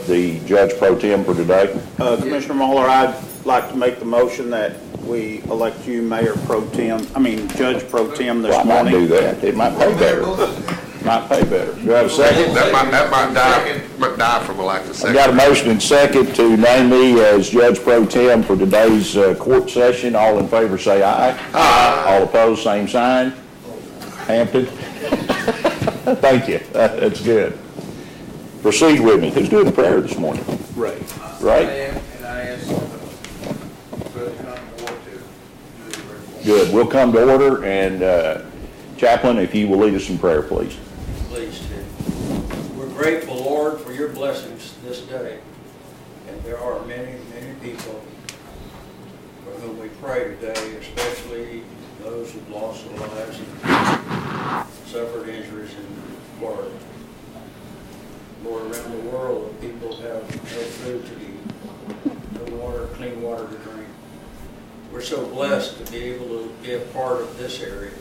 elect the Judge Pro Tem for today? Commissioner Muller, I'd like to make the motion that we elect you Judge Pro Tem this Well, I might do morning. that. It might pay better. Might pay better. Do I have a second? That might die from a lack of I've second. got a motion and second to name me as Judge Pro Tem for today's court session. All in favor say aye. Aye. All opposed, same sign. Hampton? Thank you. That's good. Proceed with me. Who's doing the prayer this morning? Right. Right? And I asked Brother John Moore to do the prayer. Good. We'll come to order, and Chaplain, if you will lead us in prayer, please. Please do. We're grateful, Lord, for your blessings this day. And there are many, many people for whom we pray today, especially those who've lost their lives and suffered injuries in Florida. Lord, around the world, people have no food to eat, no water, clean water to drink. We're so blessed to be able to be a part of this area.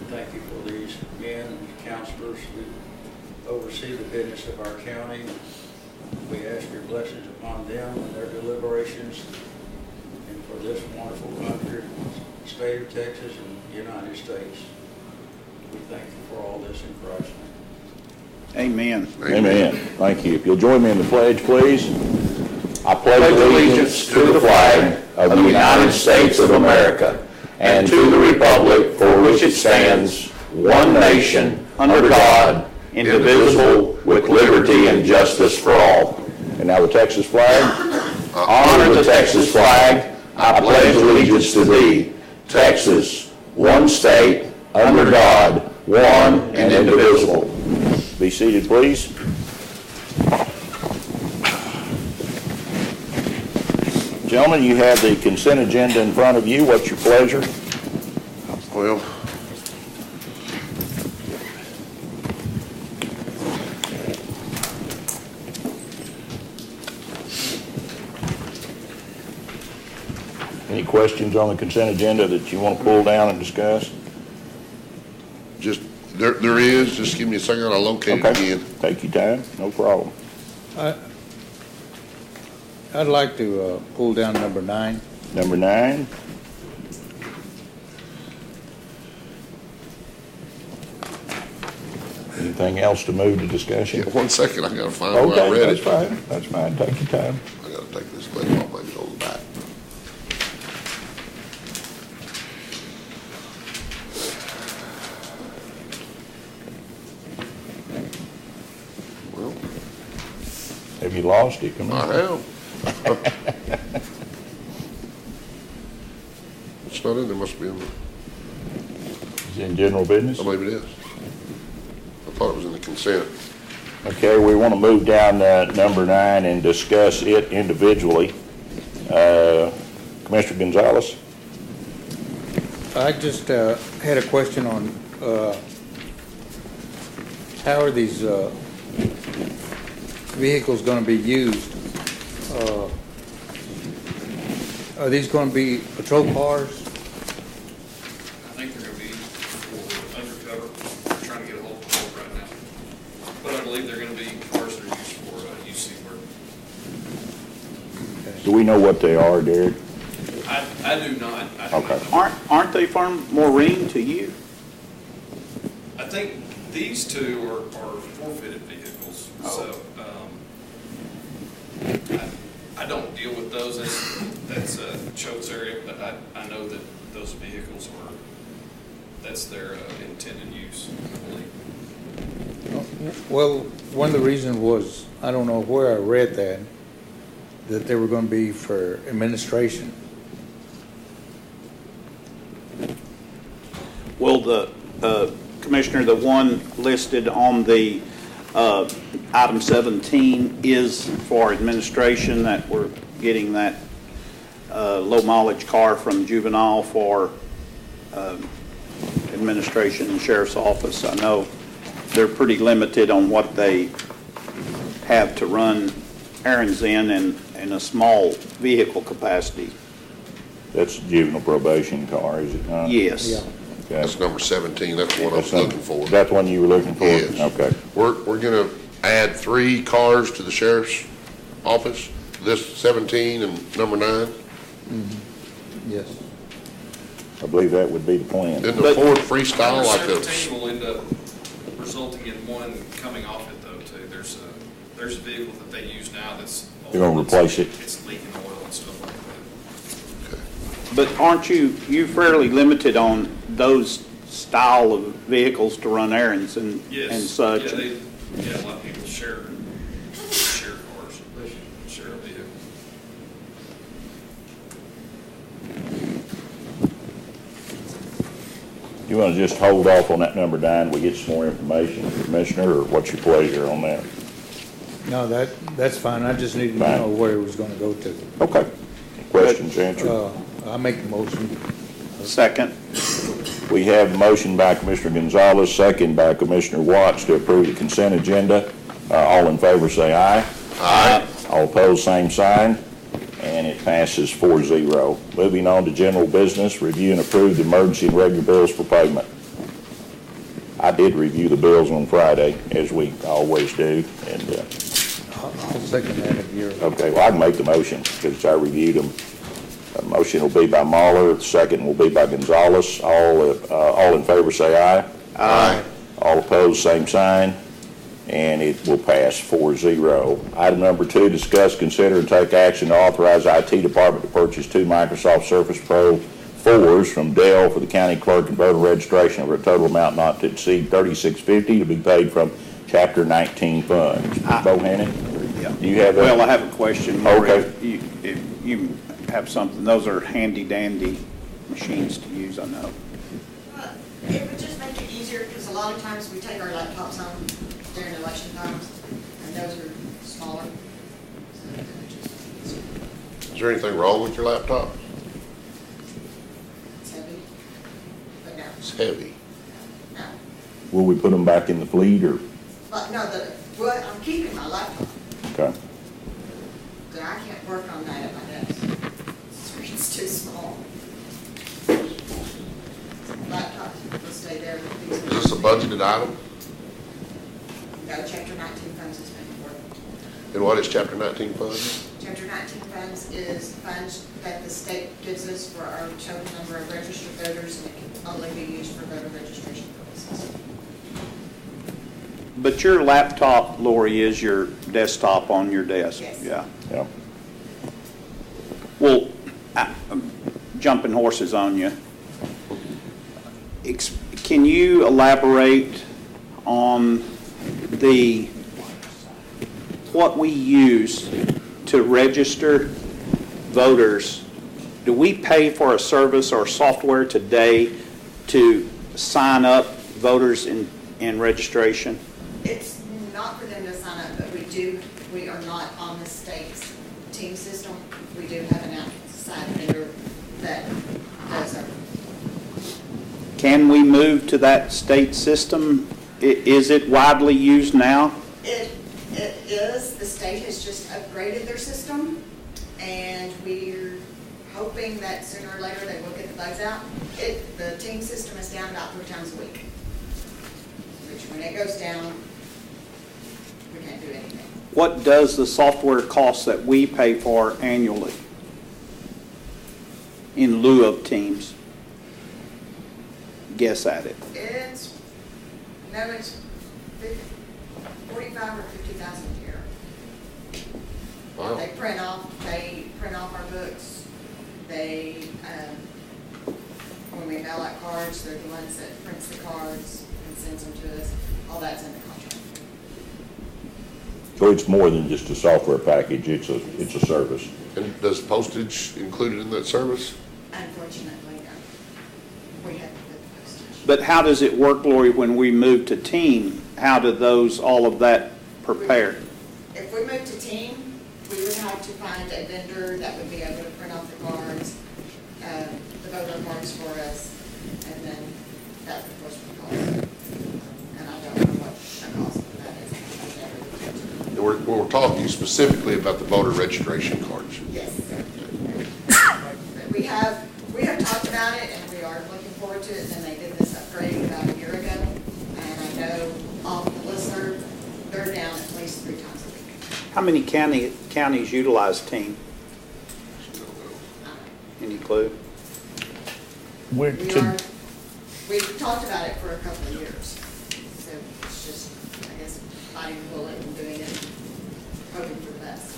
Thank you for these men and counselors who oversee the business of our county. We ask your blessings upon them and their deliberations, and for this wonderful country, state of Texas and the United States. We thank you for all this in Christ's name. Amen. Amen. Thank you. If you'll join me in the pledge, please. I pledge allegiance to the flag of the United States of America and to the republic for which it stands, one nation, under God, indivisible, with liberty and justice for all. And now the Texas flag. Honor the Texas flag. I pledge allegiance to thee, Texas, one state, under God, one and indivisible. Be seated, please. Gentlemen, you have the consent agenda in front of you. What's your pleasure? Well, Any questions on the consent agenda that you want to pull down and discuss? just, there is, just give me a second, I'll locate it Okay. again. Take your time. No problem. I'd like to pull down number 9. Number 9. Anything else to move to discussion? Yeah, 1 second, I gotta find where I Okay, read that's it. fine. That's fine. Take your time. I gotta take this letter off, maybe it's on the back. Well, Have you lost it? Come I on. have. It's not in there, must be in there. Is it in general business? Oh, maybe it is. I thought it was in the consent. Okay, we want to move down number 9 and discuss it individually. Commissioner Gonzalez? I just had a question on how are these vehicles going to be used? Are these going to be patrol cars? I think they're going to be for undercover, trying to get a hold of them right now. But I believe they're going to be cars that are used for UC work. Do we know what they are, Derek? I do not. I do Okay. not. Aren't they from Maureen to you? I think these two are forfeited vehicles, so I don't deal with those. That's Choate's area, but I know that those vehicles that's their intended use, I believe. Well, one of the reasons was, I don't know where I read that they were going to be for administration. Well, the Commissioner, the one listed on the item 17 is for administration, that we're getting that low mileage car from juvenile for administration and sheriff's office. I know they're pretty limited on what they have to run errands in a small vehicle capacity. That's a juvenile probation car, is it not? Yes. Yeah. Okay. That's number 17, that's the one I was looking for. That's one you were looking for? Yes. Okay. We're gonna, add 3 cars to the sheriff's office, this 17 and number 9. Yes. I believe that would be the plan. Then the But- Ford Freestyle, like Number a, 17 will end up resulting in one coming off it though too. There's a vehicle that they use now that's. They're gonna old. replace it. It's leaking oil and stuff like that. But aren't you fairly limited on those style of vehicles to run errands and Yes. such? Yeah, a lot of people share cars, share a vehicle. You want to just hold off on that number 9, we get some more information, Commissioner, or what's your pleasure on that? No, that's fine. I just needed to Fine. know where it was gonna go to. Okay. Questions answered? I make the motion. Second. We have a motion by Commissioner Gonzalez, second by Commissioner Watts to approve the consent agenda. All in favor say aye. Aye. All opposed, same sign, and it passes 4-0. Moving on to general business, review and approve the emergency and regular bills for payment. I did review the bills on Friday, as we always do, and, I'll second that if you're. okay, well, I can make the motion, because I reviewed them. The motion will be by Mahler, the second will be by Gonzalez. All in favor say aye. Aye. All opposed, same sign, and it will pass 4-0. Item number 2, discuss, consider, and take action to authorize IT department to purchase 2 Microsoft Surface Pro 4s from Dell for the county clerk and voter registration for a total amount not to exceed $36.50 to be paid from Chapter 19 funds. Mr. Bohannon? Do you have Well, I that? have a question. Lori. Okay. If you have something, those are handy dandy machines to use, I know. It would just make it easier, because a lot of times we take our laptops home during election times, and those are smaller. So it would just make it easier. Is there anything wrong with your laptop? It's heavy, but no, It's heavy. no. Will we put them back in the fleet, or, But no, well, I'm keeping my laptop, okay? but I can't work on that at my desk. It's too small. Laptop will stay there. Is this a budgeted item? No, Chapter 19 funds is paid for. And what is Chapter 19 funds? Chapter 19 funds is funds that the state gives us for our total number of registered voters, and it can only be used for voter registration purposes. But your laptop, Lori, is your desktop on your desk? Yes. Yeah. Yeah. Well, I'm jumping horses on you. Can you elaborate on what we use to register voters? Do we pay for a service or software today to sign up voters in registration? It's not for them to sign up, but we are not on the state's team system. We do have an outside vendor that does our. Can we move to that state system? Is it widely used now? It is. The state has just upgraded their system, and we're hoping that sooner or later they will get the bugs out. The team system is down about 3 times a week, which when it goes down, we can't do anything. What does the software cost that we pay for annually in lieu of Teams? Guess at it. It's 45 or 50,000 a year. Wow. They print off our books. When we mail out cards, they're the ones that prints the cards and sends them to us. All that's in the contract. So it's more than just a software package, it's a service. And does postage included in that service? Unfortunately, no. We have to put the postage. But how does it work, Lori, when we move to Team? How do all of that prepare? If we move to team, we would have to find a vendor that would be able to print off the cards, the voter cards for us, and then that's the first cost. And I don't know what the cost of that is. We're talking specifically about the voter registration cards. Yes. But we have talked about it, and we are looking forward to it, and they did this upgrade about a year ago. And I know off the listserv, they're down at least 3 times a week. How many counties utilize team? Any clue? We've talked about it for a couple of years. So it's just, I guess, biting the bullet and doing it, hoping for the best.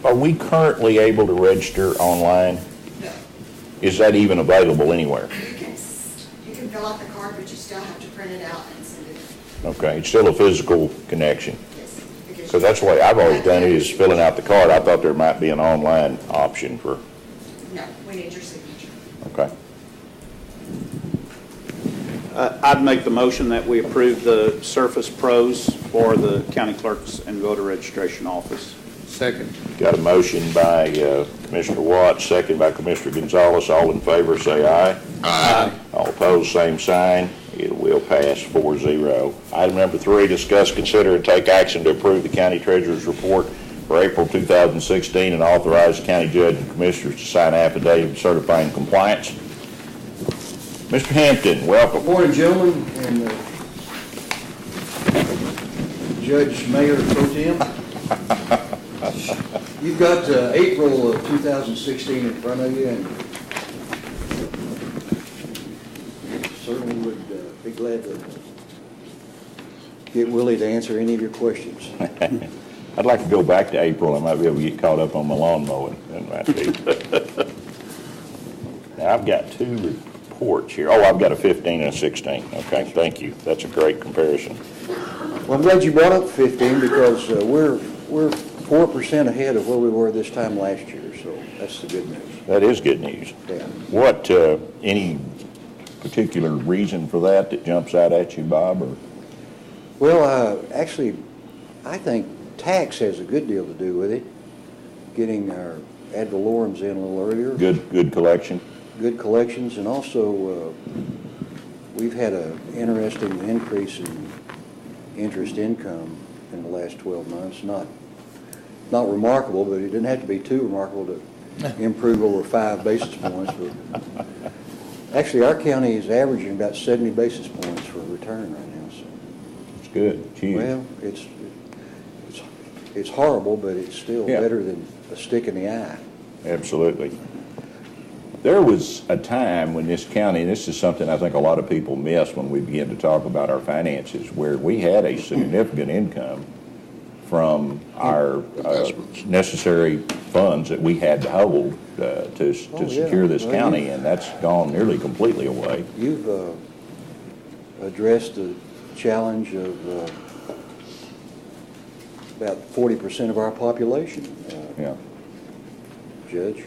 Are we currently able to register online? No. Is that even available anywhere? You can fill out the card, but you still have to print it out and send it in. Okay, it's still a physical connection. Yes. Because that's the way I've always done it, is filling out the card. I thought there might be an online option for, No, we need your signature. okay. I'd make the motion that we approve the Surface Pros for the county clerks and voter registration office. Second. Got a motion by Commissioner Watts, second by Commissioner Gonzalez. All in favor, say aye. Aye. All opposed, same sign. It will pass 4-0. Item number 3, discuss, consider, and take action to approve the county treasurer's report for April 2016 and authorize the county judge and commissioners to sign affidavit certifying compliance. Mr. Hampton, welcome. Good morning, gentlemen, and Judge Mayor Pro Tem. You've got April of 2016 in front of you, and certainly would be glad to get Willie to answer any of your questions. I'd like to go back to April. I might be able to get caught up on my lawn mowing. That might be. Now, I've got 2 reports here. Oh, I've got a 15 and a 16. Okay, thank you. That's a great comparison. Well, I'm glad you brought up 15 because we're 4% ahead of where we were this time last year, so that's the good news. That is good news. Yeah. What, any particular reason for that jumps out at you, Bob? Or? Well, actually, I think tax has a good deal to do with it, getting our ad valorums in a little earlier. Good collection? Good collections, and also we've had an interesting increase in interest income in the last 12 months. Not remarkable, but it didn't have to be too remarkable to improve over 5 basis points. But actually, our county is averaging about 70 basis points for return right now. So It's good. It's huge. well, it's horrible, but it's still better than a stick in the eye. Absolutely. There was a time when this county, and this is something I think a lot of people miss when we begin to talk about our finances, where we had a significant income from our necessary funds that we had to hold to secure this county, and that's gone nearly completely away. You've addressed the challenge of about 40% of our population. Yeah. Judge,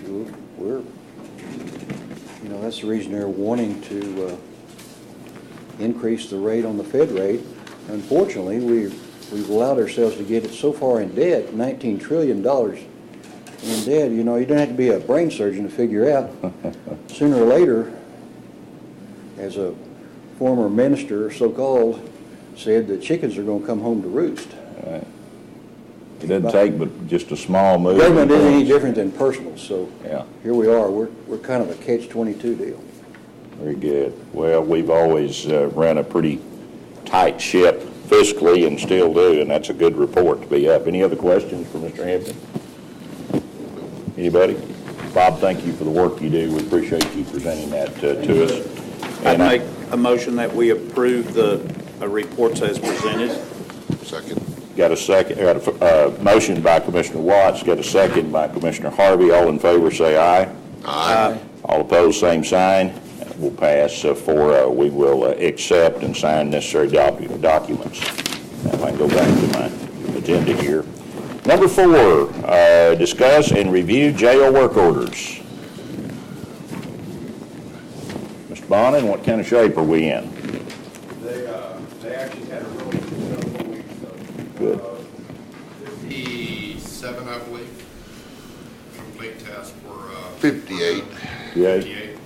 we're, that's the reason they're wanting to increase the rate on the Fed rate. Unfortunately, we've allowed ourselves to get it so far in debt, $19 trillion in debt. You don't have to be a brain surgeon to figure out. Sooner or later, as a former minister, so-called, said that chickens are going to come home to roost. Right. It doesn't take but just a small move. Government isn't any different than personal, so yeah. Here we are. We're kind of a catch-22 deal. Very good. Well, we've always run a pretty tight ship fiscally and still do, and that's a good report to be up. Any other questions for Mr. Hampton? Anybody? Bob, thank you for the work you do. We appreciate you presenting that to us. I'd make a motion that we approve the reports as presented. Second. Got a motion by Commissioner Watts, got a second by Commissioner Harvey. All in favor say aye. Aye. All opposed, same sign. We'll pass 4-0. We will accept and sign necessary documents. Now I can go back to my agenda here. Number 4, discuss and review jail work orders. Mr. Bonin, what kind of shape are we in? They actually had a really successful week, so. Good. 57, I believe, complete tasks were 58. Yeah. 58.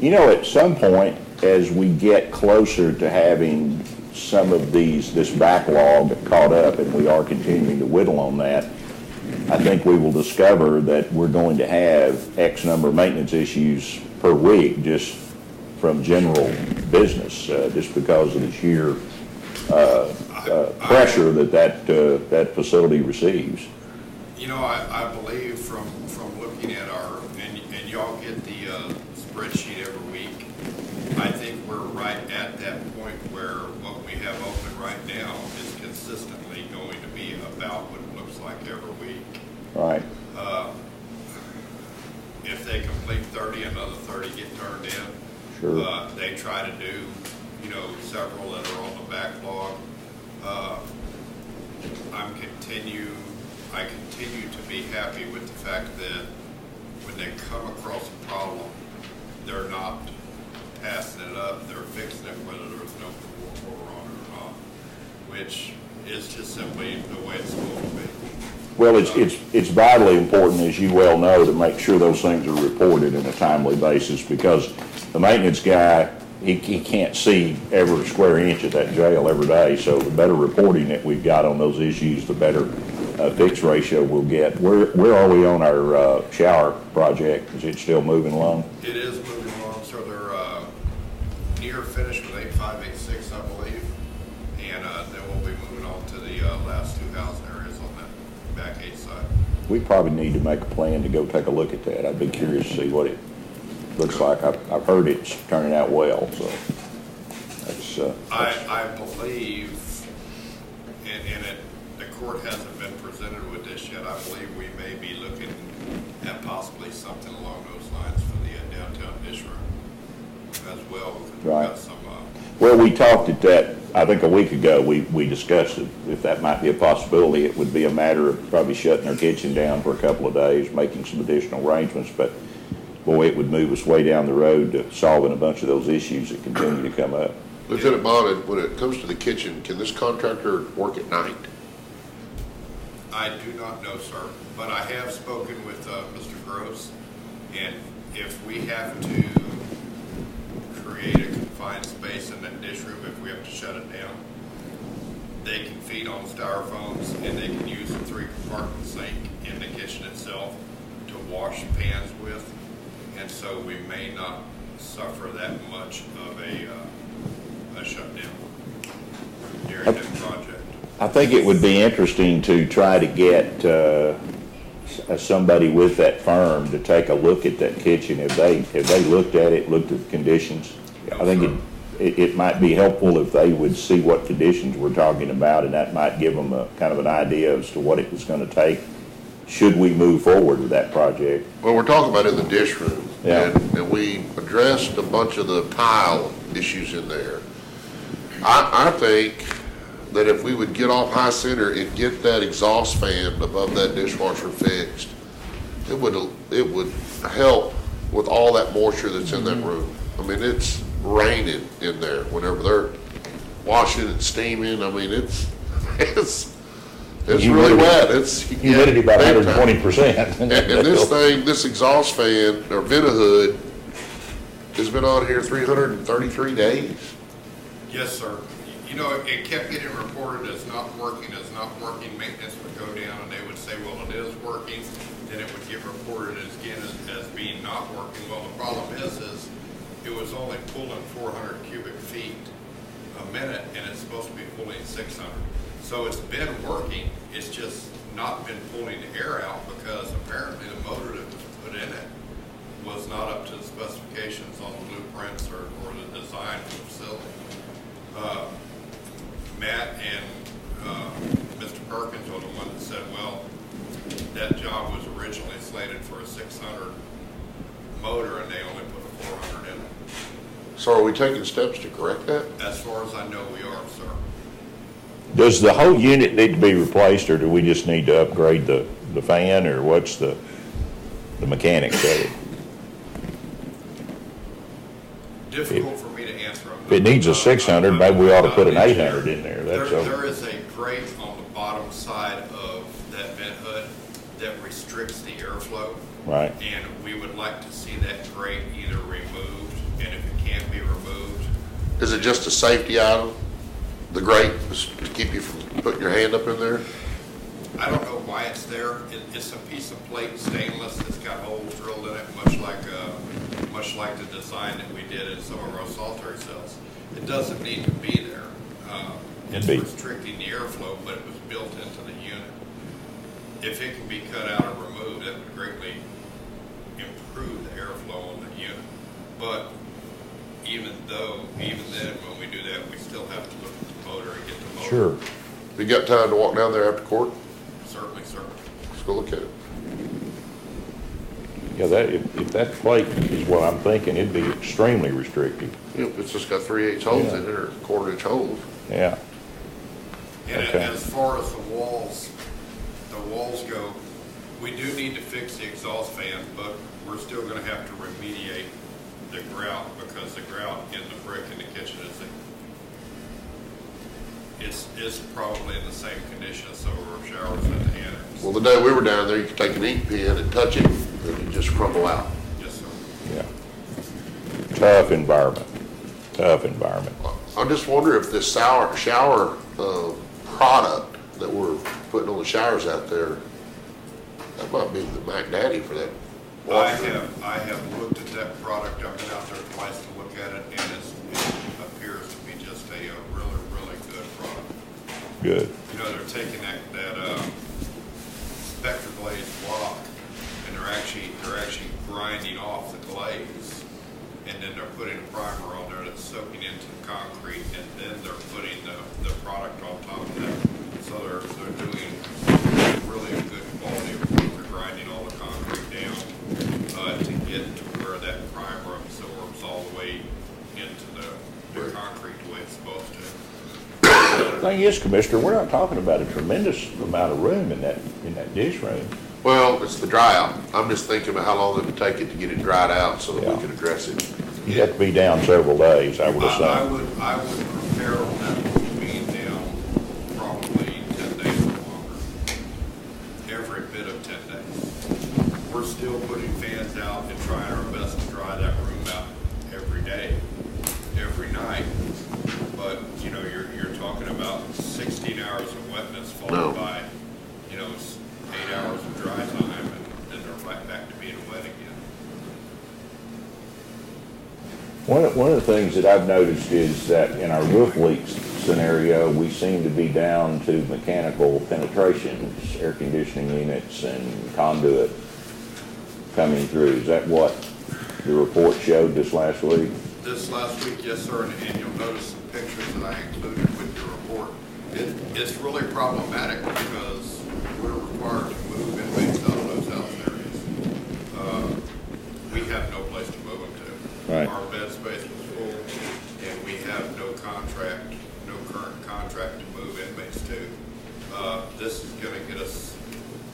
At some point, as we get closer to having some of this backlog caught up, and we are continuing to whittle on that, I think we will discover that we're going to have X number of maintenance issues per week just from general business, just because of the sheer pressure that facility receives. You know, I believe from looking at and y'all get the spreadsheet every week, I think we're right at that point where what we have open right now is consistently going to be about what it looks like every week. Right. If they complete 30, another 30 get turned in. Sure. They try to do, several that are on the backlog. I continue to be happy with the fact that when they come across a problem, they're not passing it up, they're fixing it whether there's no work order on it or not, which is just simply the way it's supposed to be. Well, it's vitally important, as you well know, to make sure those things are reported on a timely basis, because the maintenance guy, he can't see every square inch of that jail every day. So the better reporting that we've got on those issues, the better fix ratio we'll get. Where are we on our shower project? Is it still moving along? It is moving along, so they're near finished with 8586, I believe, and then we'll be moving on to the last 2 housing areas on that back 8 side. We probably need to make a plan to go take a look at that. I'd be curious to see what it looks like. I've heard it's turning out well, so that's. I believe, and the court hasn't been presented with this yet. I believe we may be looking at possibly something along those lines for the downtown dish room as well. We've Right. got some, Well, we talked at that, I think a week ago, we discussed it. If that might be a possibility, it would be a matter of probably shutting our kitchen down for a couple of days, making some additional arrangements, but boy, it would move us way down the road to solving a bunch of those issues that continue to come up. Lieutenant Bond, when it comes to the kitchen, can this contractor work at night? I do not know, sir, but I have spoken with Mr. Gross, and if we have to create a confined space in that dish room, if we have to shut it down, they can feed on styrofoams, and they can use a 3-compartment sink in the kitchen itself to wash pans with, and so we may not suffer that much of a shutdown during that project. I think it would be interesting to try to get somebody with that firm to take a look at that kitchen. If they looked at it, looked at the conditions, I think it might be helpful if they would see what conditions we're talking about, and that might give them a kind of an idea as to what it was going to take should we move forward with that project. Well, we're talking about in the dish room. Yeah. And we addressed a bunch of the tile issues in there. I think that if we would get off High Center and get that exhaust fan above that dishwasher fixed, it would help with all that moisture that's in that room. I mean, it's raining in there whenever they're washing and steaming. I mean, it's really wet. It's Humidity about big time. 120%. And this exhaust fan or Ventahood has been on here 333 days. Yes, sir. It kept getting reported as not working. Maintenance would go down, and they would say, well, it is working. Then it would get reported as being not working. Well, the problem is it was only pulling 400 cubic feet a minute, and it's supposed to be pulling 600. So it's been working. It's just not been pulling the air out because apparently the motor that was put in it was not up to the specifications on the blueprints or the design of the facility. Matt and Mr. Perkins were the one that said, well, that job was originally slated for a 600 motor and they only put a 400 in it. So are we taking steps to correct that? As far as I know, we are, sir. Does the whole unit need to be replaced, or do we just need to upgrade the fan, or what's the mechanics of it? Difficult for me to answer. If it needs a 600, maybe we ought to put an 800 in there. There is a grate on the bottom side of that vent hood that restricts the airflow. Right. And we would like to see that grate either removed, and if it can't be removed. Is it just a safety item? The grate is to keep you from putting your hand up in there? I don't know why it's there. It's a piece of plate stainless that's got holes drilled in it, much like the design that we did in some of our solitary cells. It doesn't need to be there. it's Be- restricting the airflow, but it was built into the unit. If it can be cut out or removed, that would greatly improve the airflow on the unit. But even then, when we do that, we still have to look at the motor and get the motor. Sure. You got time to walk down there after court? Certainly, sir. Let's go look at it. Yeah, that, if that plate is what I'm thinking, it'd be extremely restrictive. Yep, it's just got 3/8 holes in it, or 1/4 inch holes. Yeah. And Okay. as far as the walls go, we do need to fix the exhaust fan, but we're still gonna have to remediate the grout, because the grout in the brick in the kitchen is probably in the same condition as some of our showers in the annex. Well, the day we were down there, you could take an ink pen and touch it, and it just crumble out. Yes, sir. Yeah. Tough environment. I just wonder if this shower product that we're putting on the showers out there, that might be the Mac Daddy for that. I have looked at that product. I've been out there twice to look at it, and it appears to be just a really, really good product. Good. You know, they're taking that Spectra glaze block, and they're actually grinding off the glaze, and then they're putting a primer on there that's soaking into the concrete, and then they're putting the product on top of that. So they're doing really a good quality of work. They're grinding all the concrete down to get to where that primer absorbs all the way into the concrete the way it's supposed to. Thing is, Commissioner, we're not talking about a tremendous amount of room in that dish room. Well, it's the dry out. I'm just thinking about how long it would take it to get it dried out so that Yeah. we can address it. You'd have to be down several days, I would assume. I would prepare on that being down probably 10 days or longer. Every bit of 10 days. We're still putting fans out and trying our best to dry that room out every day, every night. But, you know, you're talking about 16 hours of wetness followed by, 8 hours of dry time, and then they're right back to being wet again. One of the things that I've noticed is that in our roof leaks scenario, we seem to be down to mechanical penetrations, air conditioning units and conduit coming through. Is that what the report showed this last week? This last week, yes, sir, and you'll notice some pictures that I included with your report. It's really problematic because we're required to move inmates out of those house areas. We have no place to move them to. Right. Our bed space was full, and we have no current contract to move inmates to. This is gonna get us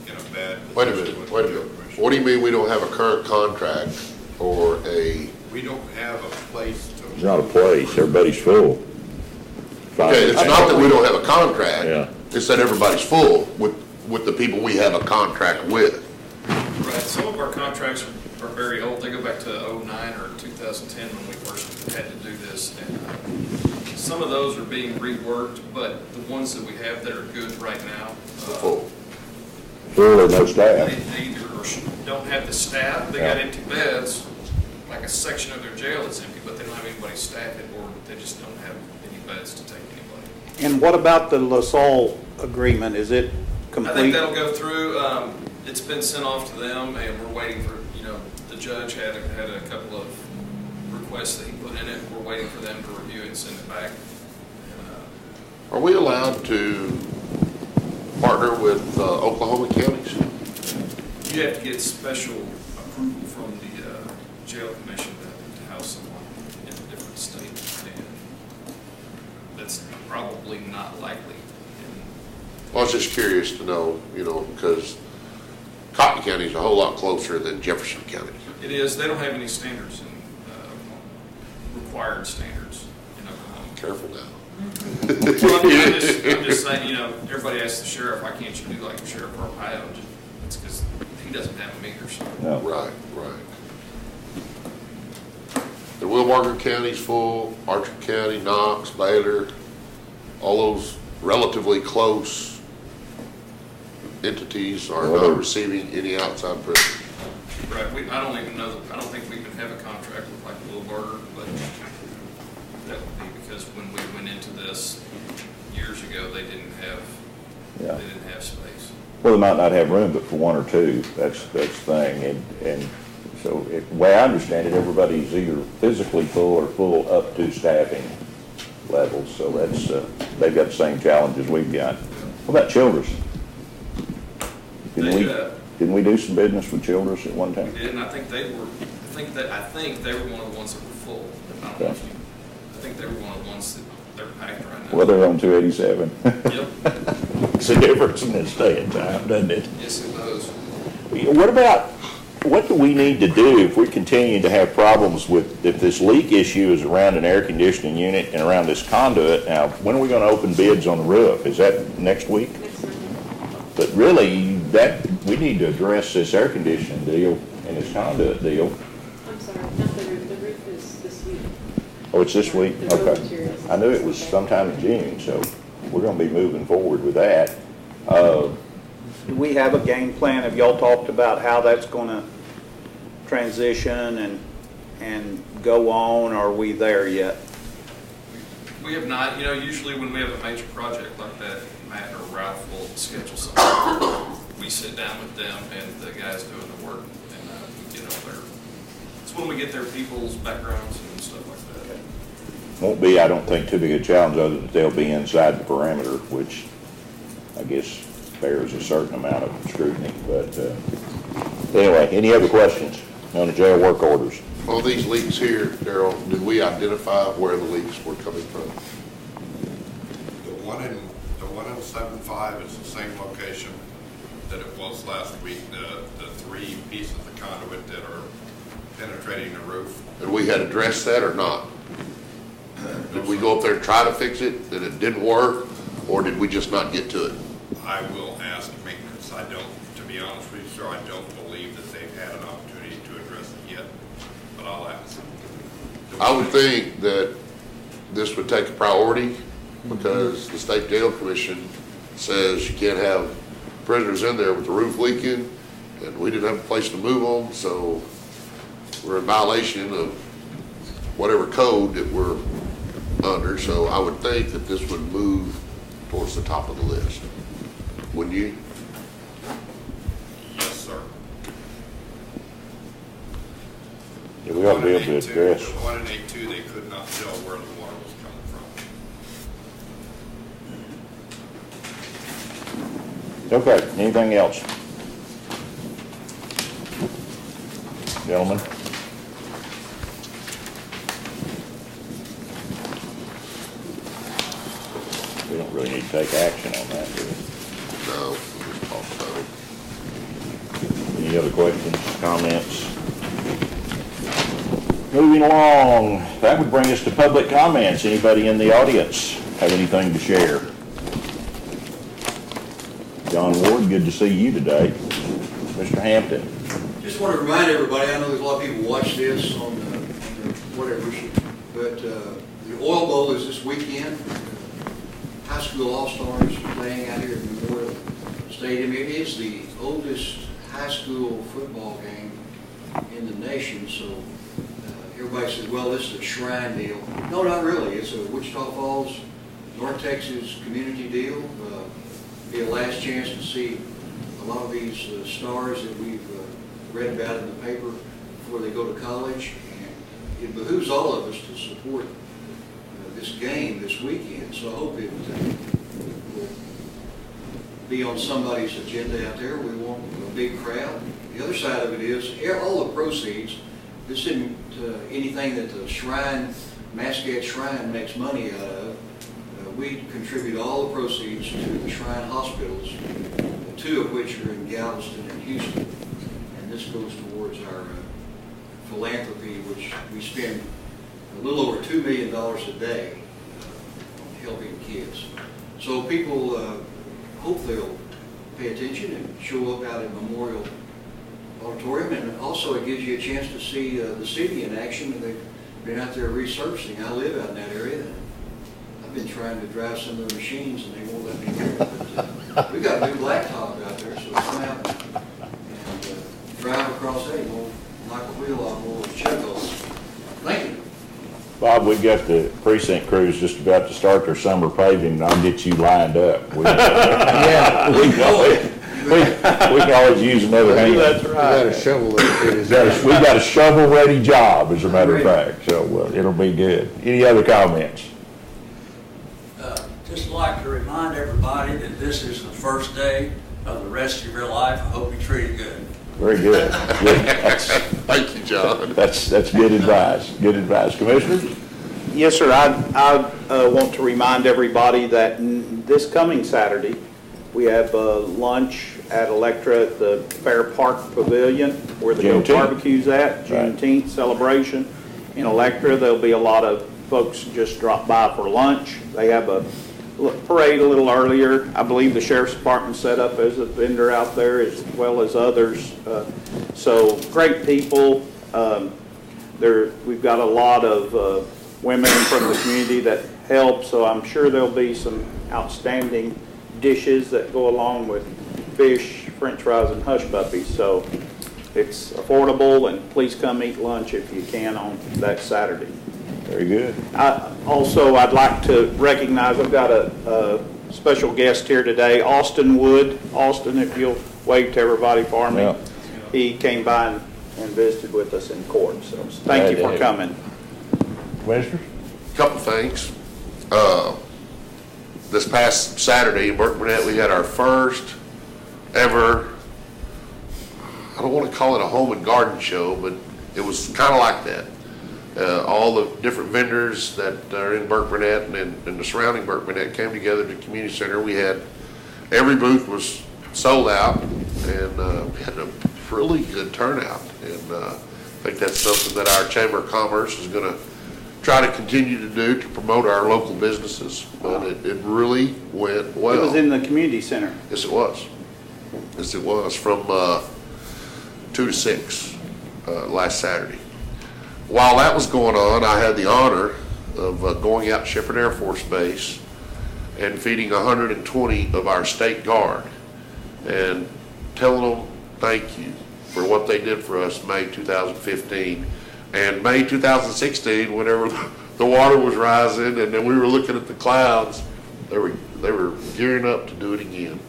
in a bad position. Wait a minute. What do you mean we don't have a current contract or a? We don't have a place to. It's not a place, everybody's full. Okay, it's not that we don't have a contract. Yeah. It's that everybody's full with the people we have a contract with. Right, some of our contracts are very old. They go back to 2009 or 2010 when we first had to do this. And some of those are being reworked, but the ones that we have that are good right now, Full. Full or no staff? they either don't have the staff, they got empty beds, like a section of their jail is empty, but they don't have anybody staff it, or they just don't have any beds to take anybody. And what about the LaSalle agreement? Is it I complete? think that'll go through. It's been sent off to them, and we're waiting for, the judge had a couple of requests that he put in it. We're waiting for them to review it and send it back. Are we allowed to partner with Oklahoma counties? You have to get special approval from the jail commission to house someone in a different state, and that's probably not likely. I was just curious to know, because Cotton County is a whole lot closer than Jefferson County. It is. They don't have any standards in required standards in Oklahoma. Careful now. Well, I'm just saying, everybody asks the sheriff, why can't you do like the sheriff of Ohio? It's because he doesn't have them either, so. No. Right. The Wilbarger County's full, Archer County, Knox, Baylor, all those relatively close entities are not receiving any outside pressure. Right, I don't even know, I don't think we even have a contract with like Wilbarger, but that would be because when we went into this, years ago, they didn't Yeah. have space. Well, they might not have room, but for one or two, that's the thing. And so, the way I understand it, everybody's either physically full or full up to staffing levels. So that's, they've got the same challenges we've got. What about Childress? Didn't we do some business with Childress at one time? We did, and I think they were one of the ones that were full. I don't know if I think they were one of the ones that they're packed right now. Well, they're on 287. Yep. It's a difference in the staying time, doesn't it? Yes, it does. What do we need to do if we continue to have problems with, if this leak issue is around an air conditioning unit and around this conduit? Now, when are we going to open bids on the roof? Is that next week? Next Monday. But really, we need to address this air conditioning deal and this conduit deal. I'm sorry, not the roof. The roof is this week. Oh, it's this week? The road Okay. materials. I knew it was sometime in June, so we're going to be moving forward with that. Do we have a game plan? Have y'all talked about how that's going to transition and go on? Are we there yet? We have not, usually when we have a major project like that, Matt or Ralph will schedule something. We sit down with them and the guys doing the work, and it's when we get their people's backgrounds and stuff like that. Won't be, I don't think, too big a challenge other than they'll be inside the parameter, which I guess bears a certain amount of scrutiny. But anyway, any other questions on the jail work orders? On these leaks here, Darrell, did we identify where the leaks were coming from? The one in 7.5 is the same location that it was last week. The three pieces of conduit that are penetrating the roof. And we had addressed that or not? Did we go up there and try to fix it, and it didn't work, or did we just not get to it? I will ask maintenance. To be honest with you, sir, I don't believe that they've had an opportunity to address it yet, but I'll ask. I would think that this would take a priority because the State Jail Commission says you can't have prisoners in there with the roof leaking, and we didn't have a place to move them, so we're in violation of whatever code that we're under. So I would think that this would move towards the top of the list. Wouldn't you? Yes, sir. Yeah, we ought to be able to address. The one in 8.2, they could not tell where the water was coming from. Okay, anything else? Gentlemen? We don't really need to take action on that, do we? No. we just talked about it. Any other questions, comments? Moving along, that would bring us to public comments. Anybody in the audience have anything to share? John Ward, good to see you today. Mr. Hampton. Just want to remind everybody, I know there's a lot of people watch this on whatever, but the Oil Bowl is this weekend. High school all-stars playing out here at Memorial Stadium. It is the oldest high school football game in the nation, so everybody says, well, this is a Shrine deal. No, not really. It's a Wichita Falls, North Texas community deal. Be a last chance to see a lot of these stars that we've read about in the paper before they go to college. And it behooves all of us to support this game this weekend. So I hope it will be on somebody's agenda out there. We want a big crowd. The other side of it is all the proceeds. This isn't anything that the Shrine, Mascot Shrine makes money out of. We contribute all the proceeds to the Shrine hospitals, two of which are in Galveston and Houston. And this goes towards our philanthropy, which we spend a little over $2 million a day on helping kids. So people hope they'll pay attention and show up out at Memorial Auditorium. And also it gives you a chance to see the city in action. They've been out there resurfacing. I live out in that area. I've been trying to drive some of the machines and they won't let me do it. But we got a new blacktop out there, so come out and drive across there. You won't knock a wheel off or check those. Thank you. Bob, we got the precinct crews just about to start their summer paving, and I'll get you lined up. Yeah, We can always use another hand. That's we got a right. shovel that it is. We got a shovel-ready job, as a matter of fact, so it'll be good. Any other comments? Just like to remind everybody that this is the first day of the rest of your life. I hope you treat it good. Very good. Thank you, John. That's good advice. Good advice. Commissioners? Yes, sir. I want to remind everybody that this coming Saturday, we have lunch at Electra at the Fair Park Pavilion, where the Juneteenth. barbecue's at, Right. Juneteenth celebration. In Electra, there'll be a lot of folks just drop by for lunch. They have a parade a little earlier. I believe the sheriff's department set up as a vendor out there as well as others. So great people. We've got a lot of women from the community that help, so I'm sure there'll be some outstanding dishes that go along with fish, french fries, and hush puppies. So it's affordable, and please come eat lunch if you can on that Saturday. Very good. I'd like to recognize, I've got a special guest here today, Austin Wood. Austin, if you'll wave to everybody for me. Yeah. He came by and visited with us in court, so thank you for coming. Commissioners? Couple things. This past Saturday in Burke-Burnett, we had our first ever, I don't want to call it a home and garden show, but it was kind of like that. All the different vendors that are in Burke-Burnett and the surrounding Burke-Burnett came together at the community center. We had, every booth was sold out, and we had a really good turnout. And I think that's something that our Chamber of Commerce is going to try to continue to do to promote our local businesses. But it really went well. It was in the community center. Yes, it was. Yes, it was, from 2 to 6 last Saturday. While that was going on, I had the honor of going out to Shepherd Air Force Base and feeding 120 of our state guard and telling them thank you for what they did for us May 2015. And May 2016, whenever the water was rising and then we were looking at the clouds, they were gearing up to do it again.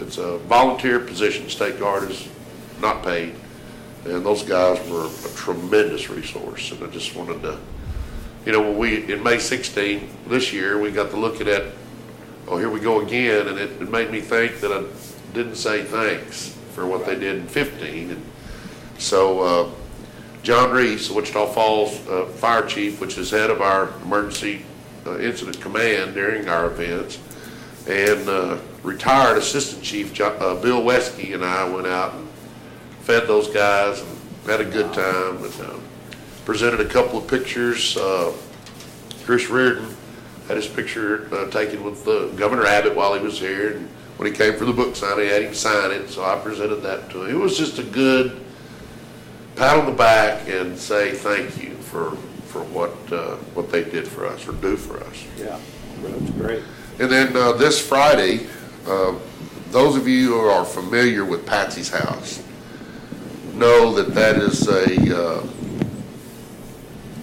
It's a volunteer position. State Guard is not paid. And those guys were a tremendous resource. And I just wanted to, when in May 16 this year, we got to look at, oh, here we go again. And it made me think that I didn't say thanks for what they did in 15. And so John Reese, Wichita Falls Fire Chief, which is head of our emergency incident command during our events, and retired Assistant Chief Bill Wesky and I went out and fed those guys and had a good time, and presented a couple of pictures. Chris Reardon had his picture taken with Governor Abbott while he was here, and when he came for the book signing, he had him sign it, so I presented that to him. It was just a good pat on the back and say thank you for what they did for us or do for us. Yeah, that's great. And then this Friday, those of you who are familiar with Patsy's House know that is a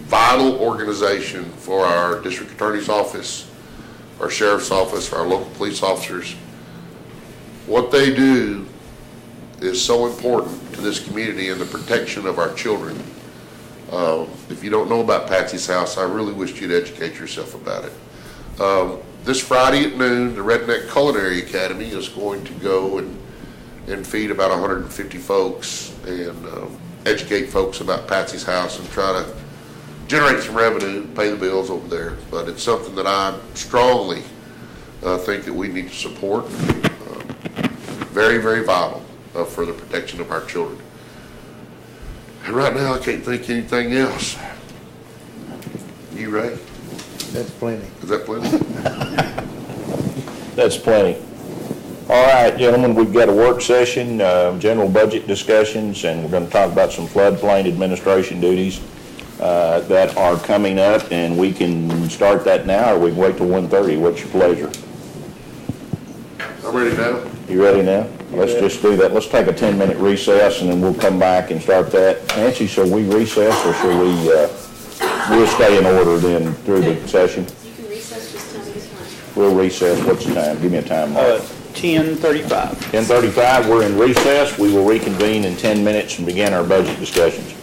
vital organization for our district attorney's office, our sheriff's office, our local police officers. What they do is so important to this community and the protection of our children. If you don't know about Patsy's House, I really wish you'd educate yourself about it. This Friday at noon, the Redneck Culinary Academy is going to go and feed about 150 folks and educate folks about Patsy's House and try to generate some revenue, pay the bills over there. But it's something that I strongly think that we need to support. Very, very vital for the protection of our children. And right now, I can't think anything else. You, Ray? That's plenty. Is that plenty? That's plenty. All right, gentlemen, we've got a work session, general budget discussions, and we're going to talk about some floodplain administration duties that are coming up, and we can start that now, or we can wait till 1:30. What's your pleasure? I'm ready now. You ready now? Let's just do that. Let's take a 10-minute recess, and then we'll come back and start that. Nancy, shall we recess, or shall we we'll stay in order then through the session. You can recess, just tell me the time. We'll recess. What's the time? Give me a time, Mark. 10:35. 10:35, we're in recess. We will reconvene in 10 minutes and begin our budget discussions.